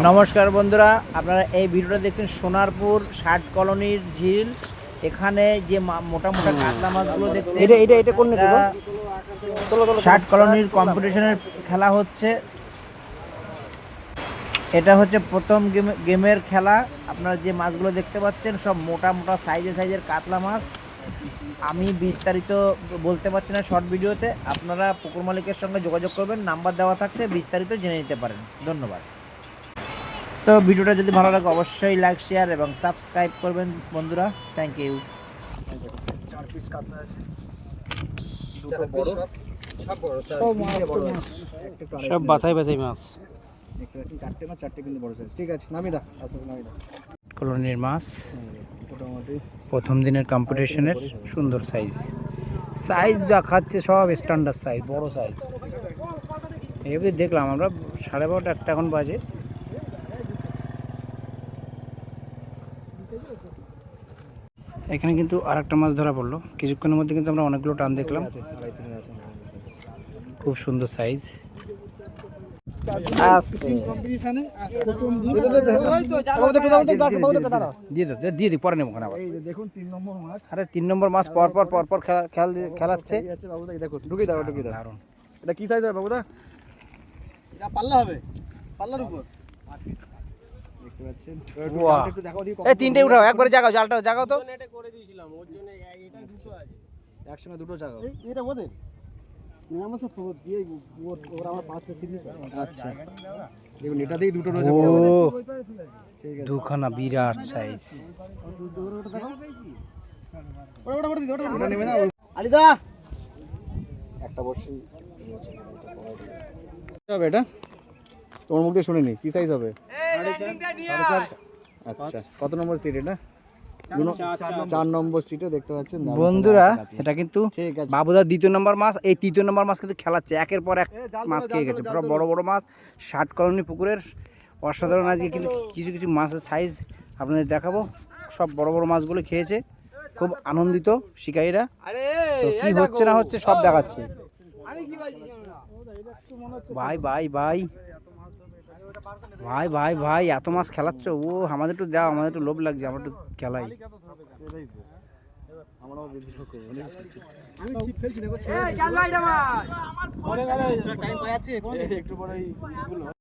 নমস্কার বন্ধুরা, আপনারা এই ভিডিওটা দেখছেন সোনারপুর ষাট কলোনির ঝিল। এখানে যে মোটা মোটা কাতলা মাছগুলো দেখছেন, এটা কোন ষাট কলোনির কম্পিটিশনের খেলা হচ্ছে। এটা হচ্ছে প্রথম গেমের খেলা। আপনারা যে মাছগুলো দেখতে পাচ্ছেন সব মোটা মোটা সাইজের কাতলা মাছ। আমি বিস্তারিত বলতে পারছি না শর্ট ভিডিওতে। আপনারা পুকুর মালিকের সঙ্গে যোগাযোগ করবেন, নাম্বার দেওয়া থাকছে, বিস্তারিত জেনে নিতে পারেন। ধন্যবাদ। তো ভিডিওটা যদি ভালো লাগে অবশ্যই লাইক, শেয়ার এবং সাবস্ক্রাইব করবেন বন্ধুরা। Thank you. চার পিস কাতলা আছে, সব বাছাই বাছাই মাছ। দেখতে পাচ্ছেন চারটে মাছ, চারটে কিন্তু বড় সাইজ। ঠিক আছে, নামিয়ে দাও, আস্তে আস্তে নামিয়ে দাও। কলোনির মাছ মোটামুটি প্রথম দিনের কম্পিটিশনের সুন্দর সাইজ যা খাচ্ছে সব স্ট্যান্ডার্ড সাইজ, বড় সাইজ। এবারে দেখলাম আমরা 12:30 একটা এখন বাজে। এখানে কিন্তু আর একটা মাছ ধরা পড়লো কিছুক্ষণের মধ্যে, কিন্তু আমরা অনেকগুলো টান দেখলাম। খুব সুন্দর সাইজ। দিয়ে দিই, পরে নেবো। দেখুন 3 নম্বর মাছ। আরে 3 নম্বর মাছ পর খেলাচ্ছে। বাবুদা দেখো, ঢুকিয়ে দাও। দারুণ। এটা কি সাইজ হবে বাবুদা? এটা পাল্লা হবে, পাল্লার উপর দেখতে পাচ্ছেন। একটু দেখাও দিই। এই তিনটে উঠাও, একবারে জাগাও, জালটা জাগাও তো। একসঙ্গে দুটো জায়গা। এটা ওদের আমার সব খবর দিয়ে ওরা আমার পাঁচটা সিরিজ। আচ্ছা দেখুন, এটা দিয়ে দুটো রয়েছে। ও ঠিক আছে, দুখানা বিরাট সাইজ। ওটা নেবে না আলিদা। একটা বর্ষি হবে এটা, তোমার মুখ দিয়ে শুনিনি কি সাইজ হবে? 4.5। আচ্ছা, কত নম্বর সিট এটা? 4 নম্বর সিটে দেখতে পাচ্ছেন বন্ধুরা। এটা কিন্তু ঠিক আছে। বাবুদার 2য় নম্বর মাছ। এই 3য় নম্বর মাছ কিন্তু খেলাচ্ছে, একের পর এক মাছ খেয়ে গেছে। পুরো বড় বড় মাছ, ষাট কলোনি পুকুরের অসাধারণ। আজকে কিন্তু কিছু কিছু মাছের সাইজ আপনাদের দেখাবো। সব বড় বড় মাছগুলো খেয়েছে, খুব আনন্দিত শিকারীরা। তো কি হচ্ছে না হচ্ছে সব দেখাচ্ছে। ভাই ভাই ভাই ভাই ভাই ভাই এত মাছ খেলাচ্ছ? ও আমাদের একটু দাও, আমাদের একটু লোভ লাগছে, আমরা একটু খেলাই। আমরাও বিদ্রোহ করব। আমি ঠিক ফেলছি দেখো। এই জাল ভাই রে মাছ। টাইম পাই আছে একটু পরেই